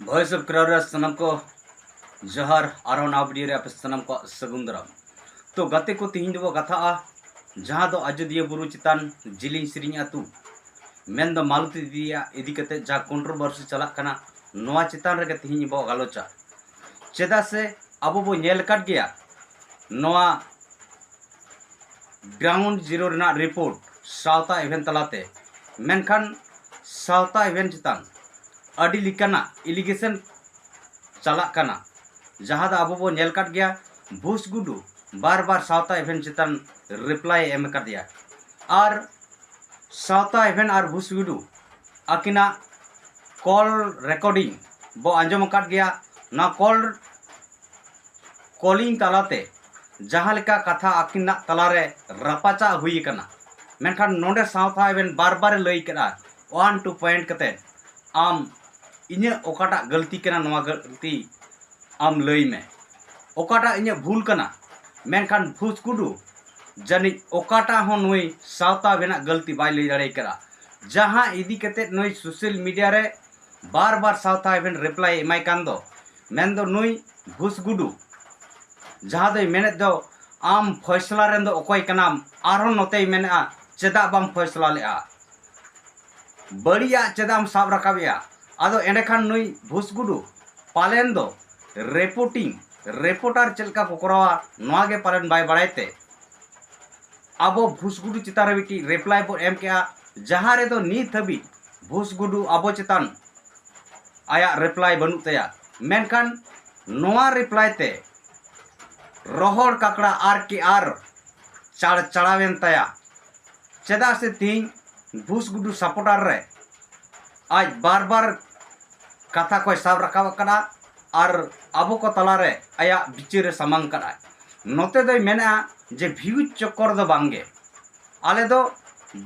Voice of crowd सनम को जहर आरो नावड़ी रे आप सनम को सगुंदराम तो गाते को तीन दो कथा जहां दो अयोध्या बुरु चितान जिलिंग सिरिंग आतु मेन दो मालती दिया इदी कते जा कंट्रोवर्सी चला कना नोआ चितान रे तीन बो गालोचा चेदा से अब बो नेल काट गया नोआ ग्राउंड जीरो रेना रिपोर्ट सावता इवेंट तलाते मेनखान सावता इवेंट चितान अडी लिकाना इलिगेशन चला कना जहां दा अब बो नेल काट गया भूस गुडू बार बार सावता इवेंट चितान रिप्लाई एम कर दिया और सावता इवेंट और भूस गुडू आकिना कॉल रिकॉर्डिंग बो आंजम काट गया ना कॉलिंग तलाते जहां लेका कथा आकिना तलारे रपाचा हुई कना मेनखान नोंडे सावता इवेंट बार बार लई करा 1-2 पॉइंट कते आम इन्हें ओकाटा गलती कना नवा गलती आम लई में ओकाटा इन्हें भूल कना मेनखान भूस गुडू जानी ओकाटा हो नुई सावता बेना गलती बाय लई दाड़े करा जहां इदी कते नुई सोशल मीडिया रे बार बार सावता इवेंट रिप्लाई एमाय कान दो मेन दो नुई भूस गुडू जहां दो मेने दो आम फैसला रेन दो ओकोय कनाम आरो नोते मेना चेदा बाम फैसला लेआ बड़िया चेदाम साब रकाबिया आदो एंडेखान नुई भूस गुडू पालेन दो रिपोर्टर चलका को करावा नोआगे पालन बाय बड़ाइते आबो भूस गुडू चितारे बिटी रिप्लाई बो एम के जहां रे दो नीत हबी भूस गुडू आबो चितान आया रिप्लाई बनु तया मेनखान नोआ रिप्लाई ते रोहड़ काकड़ा आर के आर चाड़ चढ़ावेन तया चेदा से तीन भूस गुडू सपोर्टर रे आज बार बार कथा को साब रखा करा और अब को तलारे आया बिचारे सामांग करा नोते दो मेना जे भ्यू चक्कर दो बांगे आले दो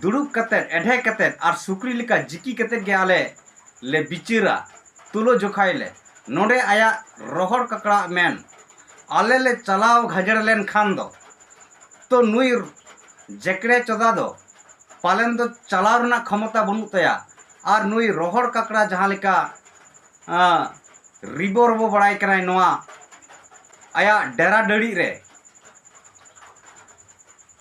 दुड़ुब कते एढे कते और सुकरी लिका जिकी कते गे आले ले बिचारा तुलो जोखाई ले नोडे आया रोहड़ ककड़ा मेन आले ले चलाव घजड़ लेन खान दो तो नुई जेकड़े चोदा दो पालन दो चलाव रना क्षमता बनु तया और नुई रोहड़ ककड़ा जहां लेका रिबो रबो बड़ाई कराय नोआ आया डेरा डड़ी रे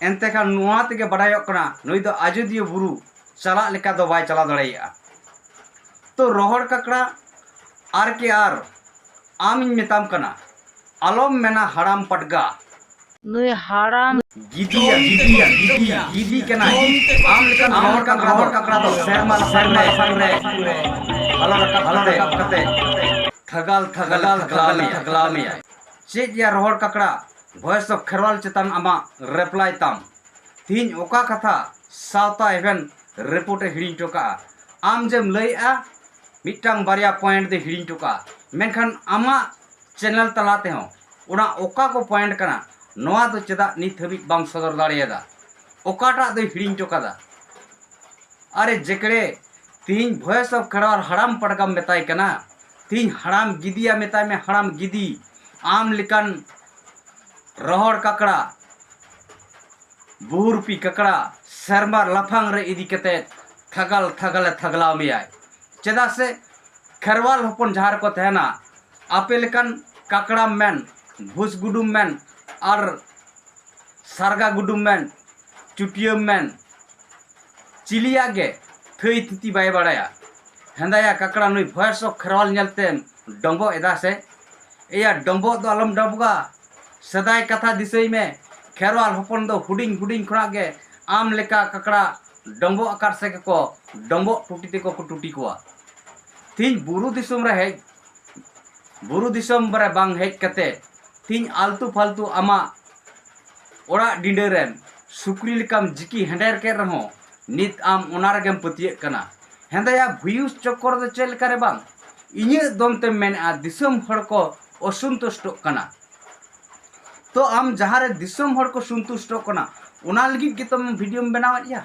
एनते खान नोआ तेगे बड़ायोक कना नुई दो अयोध्या बुरु चला लेका दो बाय चला दड़ाइया तो रोहड़ ककड़ा आर के आर आम मेताम कना आलम मेना हराम पटगा नुई हराम गिदी कना आम लेका रोहड़ ककड़ा तो शर्मा रे हलो रकब कते थगल में चेक या रोहड़ ककड़ा भॉइस ऑफ खेरवाल चितान आमा रिप्लाई ताम तीन ओका कथा सावता इवेंट रिपोर्ट हिड़ी टोका आम जेम लईआ मिटांग बारिया पॉइंट दे हिड़ी टोका मेनखान आमा चैनल तलाते हो उना ओका को पॉइंट कना नोआ दो चेदा नित हबी बाम सदर दाड़ेदा ओकाटा दो हिड़ी टोका दा अरे जेकड़े तीन भॉइस ऑफ खेरवाल हराम पड़गाम मेताय कना तीन हराम गिदिया मेताय में हराम गिदी आम लिकन रोहड़ ककड़ा बहुरूपी ककड़ा शर्मा लफांग रे इदी कते थगला में आय चेदा से खेरवाल हपन जहार को तहना आपे लेकन ककड़ा मेन भूस गुडू मेन और सारगा गुडू मेन चुटिया मेन चिलिया गे थई तिति बाय बड़ाया हेंदाया ककड़ा नुई भॉइस ऑफ खेरवाल नेलते डंबो एदा से एया डंबो दो आलम डबगा सदाय कथा दिसई में खेरवाल हपन दो हुडिंग खुना गे आम लेका ककड़ा डंबो आकार से को डंबो टूटी ते को टूटी को तीन बुरु दिसम रे बांग हेज कते तीन आलतू फालतू आमा ओड़ा डिंडरेन सुकरी लेकाम जिकी हेंडेर के रहो नित आम ओना रेगेम पतिये कना हेंदाया भ्यूज चक्कर दो चेल करे बांग इnye दम ते मेना दिसम हड़ को असंतुष्ट कना तो आम जहां रे दिसम हड़ को संतुष्ट कना उना लगी के तुम वीडियो में बनावया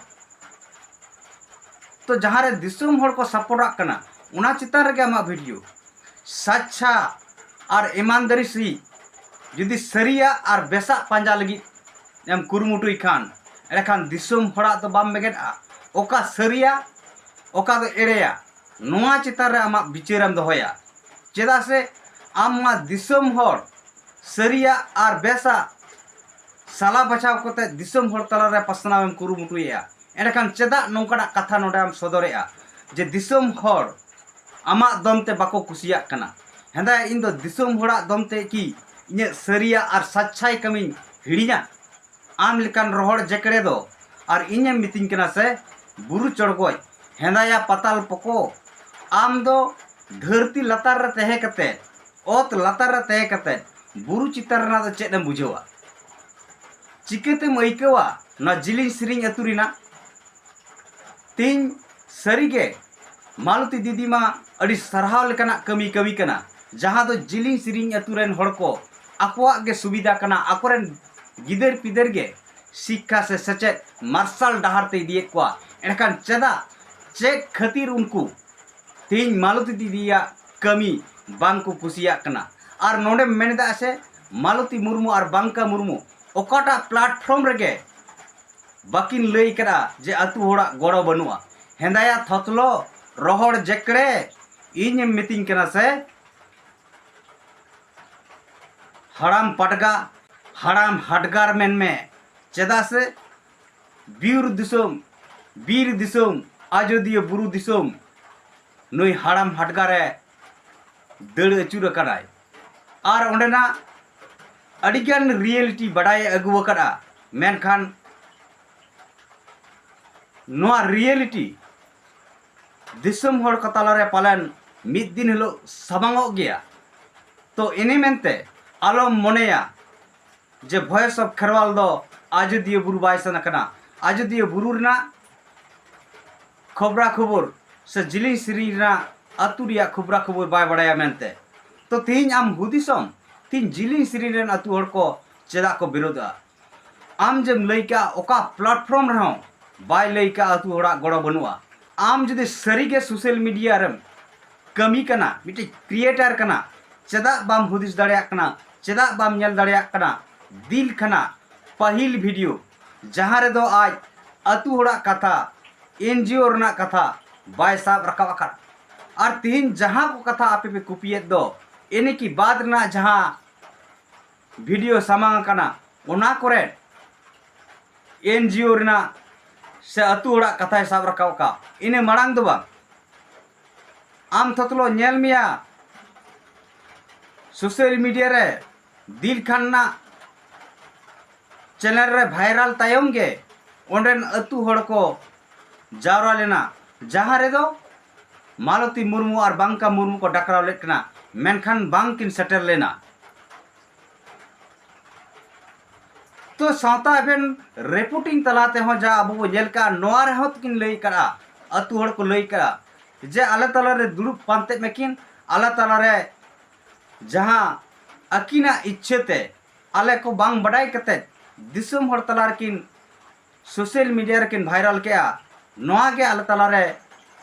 तो जहां रे दिसम हड़ को सपोर्ट कना उना चितार रे आमा वीडियो सच्चा और ईमानदारी सी जुदी सरिया और बेसा पांजा लगी एम कुरुमुटुई खान एखान दिसम हड़ा तो बाम मेगेदा ओका सरिया ओका दो एड़ेया नोआ चितार रे आमा बिचारम दोहया चेदा से आम मा दिसम हर सरिया और बेसा साला बचाव कोते दिसम हर तलारे पसनाव एम कुरुमुटुया एंडखान चेदा नोंकाना कथा नोडे आम सदरेया जे दिसम हर आमा दमते बाको कुसिया कना हेंदा इन दो दिसम हड़ा दमते की इने सरिया और सच्चाई कमी हिड़िया आम लेकान रोहड़ जेकड़े दो और इने मितिंग कना से बुरु चढ़गोय हेंदाया पताल पको आम दो धरती लतार रे तहे कते ओत लतार रे तहे कते बुरु चितर ना दो चेदम बुझेवा चिकेते मइकेवा ना जिलिंग सिरिंग अतुरिना तीन सरीगे मालती दीदी मा अड़ी सरहाव लेकाना कमी कमी कना जहां दो जिलिंग सिरिंग अतुरेन हड़ को आकोआ गे सुविधा कना आकोरेन गिदर पिदर गे शिक्षा से सचेत मार्शल डहार ते दिए को एनखान चेदा चेक खातिर उनको तीन मालती दीदिया कमी बांग को कुसिया कना और नोडे मेनदा से मालती मुर्मू और बांका मुर्मू ओकाटा प्लेटफॉर्म रेगे बाकिन लई करा जे अतु होड़ा गड़ो बनुआ हेंदाया थतलो रोहड़ जेकड़े इन मितिंग कना से हराम पटगा हराम हटगार मेन में चेदा से बीर दिसोम आजोदिया बुरु दिसोम नुई हराम हटगारे दड़ अचूर कनाय और ओंडेना अडिगान रियलिटी बड़ाय अगुव कदा मेनखान नोआ रियलिटी दिसम हड़ को तालारे पालन मिद दिन हिलो साबांगो गया तो इने मेनते आलम मोनेया जे भॉइस ऑफ खेरवाल दो आजोदिया बुरु बाय सनकना आजोदिया बुरु रना खबरा खबर से जिलिंग सिरी रना अतु रिया खबरा खबर बाय बड़ाया मेनते तो तीन आम हुदिसम तीन जिलिंग सिरी रन अतु हड़ को चेदा को विरोधा आम जब लइका ओका प्लेटफॉर्म रहो बाय लइका अतु हड़ा गड़ो बनुआ आम जदि सरीगे सोशल मीडिया रम कमी कना मिटे क्रिएटर कना चेदा बाम हुदिस दाड़िया कना चेदा बाम नेल दाड़िया कना दिल खना पहिल वीडियो जहां रे दो आज अतु हड़ा कथा एनजीओ रना कथा बाय साब रकाब आका और तीन जहां को कथा आपे पे कुपियत दो एने की बाद रना जहां वीडियो सामांग कना ओना करे एनजीओ रना से अतु हड़ा कथा साब रकाब का इने मरांग दो बा आम थतलो नेल मिया सोशल मीडिया रे दिल खाना चैनल रे वायरल तायम गे ओंडेन अतु हड़ को जावरा लेना जहां रे दो मालती मुर्मू और बांका मुर्मू को डकराव लेकना मेनखान बांग किन सेटर लेना तो सावता एफेन रिपोर्टिंग तलाते हो जा अब जेल का नोआ रे होत किन लई करा अतु हड़ को लई करा जे आला तला रे दुरुप पांते मेकिन आला तला रे जहां अकिना इच्छते आले को बांग बड़ाई कते दिसम हड़ तला किन सोशल मीडिया रे किन वायरल के नोआ के आला तला रे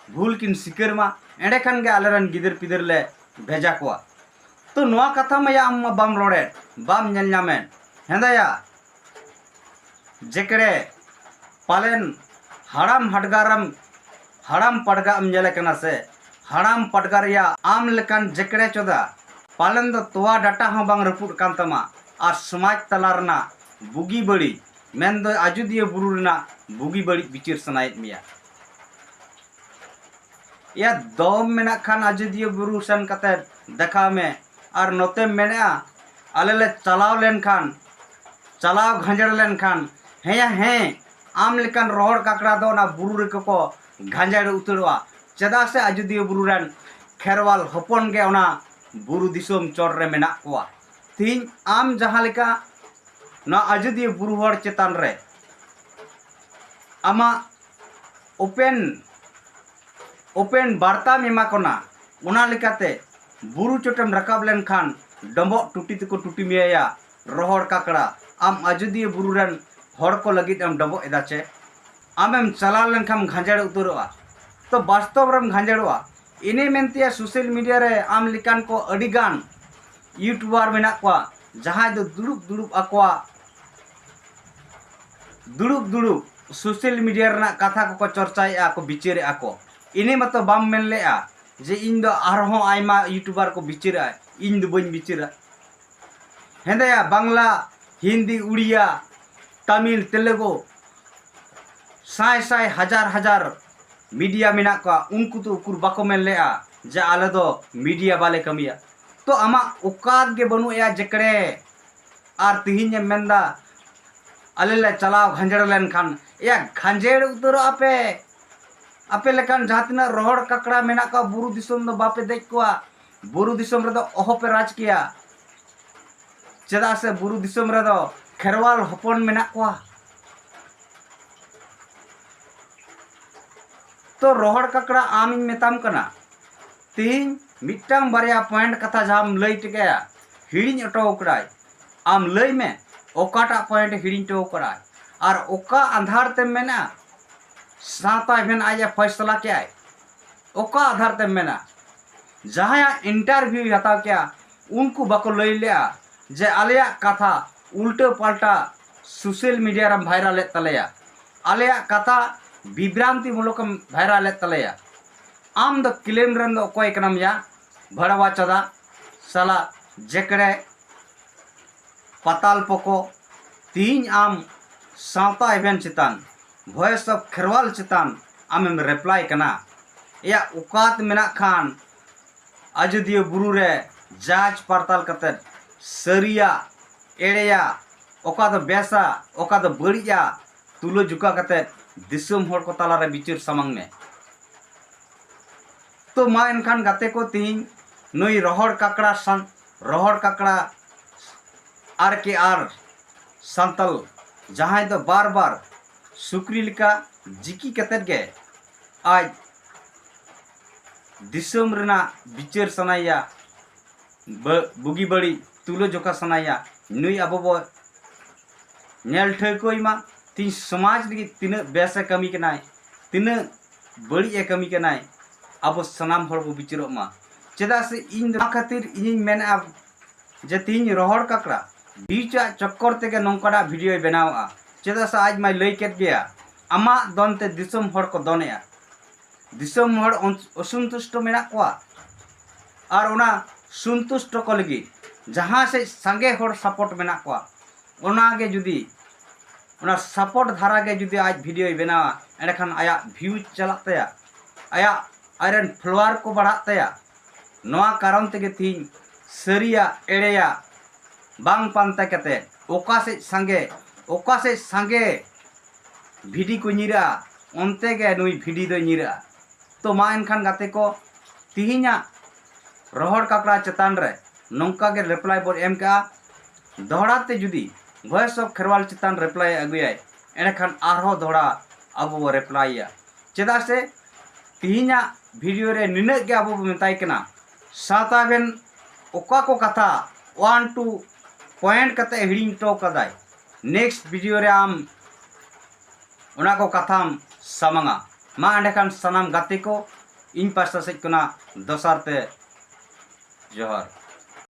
भूल किन सिकर मा एंडे खान के आले रन गिदर पिदर ले भेजा कोआ तो नोआ कथा में या अम्मा बाम रोड़े बाम नेल नामेन हेंदाया जेकड़े पालेन हराम हटगारम हराम पटगाम नेले कना से हराम पटगार या आम लेकान जेकड़े चोदा पालन दो तोआ डाटा हो बांग रपुट कान तमा और समाज तलारना बुगी बड़ी मेन दो आजोदिया बुरु रना बुगी बड़ी बिचिर सनायत मिया या दम मेना खान आजोदिया बुरु सन कते देखा में और नोते मेना आले ले चलाव लेन खान चलाव घंजड़ लेन खान हे आम लेकान रोहड़ काकड़ा दो ना बुरु रे को घंजड़ उतरवा चेदा से आजोदिया बुरु रन खेरवाल हपन गे ओना बुरु दिसोम चोर रे मेना कोआ तीन आम जहां लेका ना आजोदिया बुरु हड़ चेतान रे आमा ओपेन वार्ता मेमा कोना ओना लेकाते बुरु चोटम रकाब लेन खान डंबो टूटी तको टूटी मिया रोहड़ काकड़ा आम आजोदिया बुरु रन हड़ को लगित आम डंबो एदाचे आमेम चला लेन खाम घांजड़ उतरवा तो वास्तव रम घांजड़वा इने मेनतिया सोशल मीडिया रे आम लिकान को अडिगान यूट्यूबर मेना को जहां दो दुड़ुब आकोआ दुड़ुब सोशल मीडिया रना कथा को चर्चाया को बिचारे आको इने मत बाम मेन लेआ जे इन दो आरहों आयमा यूट्यूबर को बिचिरा इन दो बन बिचिरा हेंदया बांग्ला हिंदी उड़िया तमिल तेलुगु साय साय हजार हजार मीडिया मेना का उनको तो उकुर बाको मेन लेआ जे आले दो मीडिया बाले कमिया तो आमा उकाद के बनु या जकड़े आर तिहिन मेंदा आले ले चलाव घंजेड़ लेन खान या घंजेड़ उतर आपे आपे लेकान जहां रोहड़ ककड़ा मेना का बुरु दिसम दो बापे देख कोआ बुरु दिसम रे दो ओहो पे राज किया चेदा से बुरु दिसम रे दो खेरवाल हपन मेना कोआ तो रोहड़ ककड़ा आम मेताम कना तीन मिट्टांग बारिया पॉइंट कथा जाम लई टिकया हिड़िंग अटो कड़ाई आम लई में ओकाटा पॉइंट हिड़िंग टो कड़ाई और ओका आधार ते मेना साता भेन आया फैसला क्या है ओका आधार ते मेना जहां इंटरव्यू हता क्या उनको बको लई लिया जे आलिया कथा उल्टे पलटा सोशल मीडिया रे वायरल ले तलेया आलिया कथा विभ्रांति मूलक वायरल ले तलेया आम दो क्लेम रन दो कोई कनम या भड़वा चदा साला जेकड़े पताल पको तीन आम सावता इवेंट चितान वॉइस ऑफ खेरवाल चितान आमेम रिप्लाई कना या उकात मेना खान अजोदिया बुरु रे जांच पड़ताल कते सरिया एड़ेया ओका दो बेसा ओका दो बड़िया तुलो जुका कते दिसम होड़ को ताला रे बिचर समंग में तो मा इनखान गाते को तीन नई रोहड़ ककड़ा आर के आर संतल जहां दो बार बार सुक्री लिका जिकी कतेद गे आज दिसम रेना बिचर सनाया बुगी बड़ी तुलो जोका सनाया नई अब बो नेल ठकोइमा तीन समाज लगी तीन बेसा कमी के नाय तीन बड़ी कमी के नाय अब सनाम हर को बिचरो मा चेदा से इन खातिर इन मेन अब जे तीन रोहड़ ककड़ा बीचा चक्कर तेगे नौकड़ा वीडियो बनावा चेदा से आज मैं लई केत गया आमा दनते दिसम हर को दनेया दिसम हर असंतुष्ट मेना कोआ और उना संतुष्ट को लगी जहां से संगे हर सपोर्ट मेना कोआ उना गे जुदी उना सपोर्ट धारा गे जुदी आज वीडियो बनावा एंडखान आया व्यू चलात तया आया आयरन फ्लोर को बढ़ात तया नवा कारण तेगे तीन सरिया एड़ेया बांग पांता कते ओका से संगे भिडी को निरा ओनते गे नुई भिडी दो निरा तो मा इनखान गाते को तिहिना रोहड़ ककड़ा चेतान रे नौका गे रिप्लाई बोल एम का दोहराते जुदी वॉइस ऑफ खेरवाल चेतान रिप्लाई अगुयाय एंडखान आरहो दोहरा अब रिप्लाई चेदा से तिहिना वीडियो रे निनक गे अब मेताय कना साता बेन ओका को कथा 1-2 पॉइंट कते हिडिंग टो कदाय नेक्स्ट वीडियो रे आम उना को कथाम समंगा मा एंडखान सनाम गाते को इन पासा से कना दोसार ते जोहर।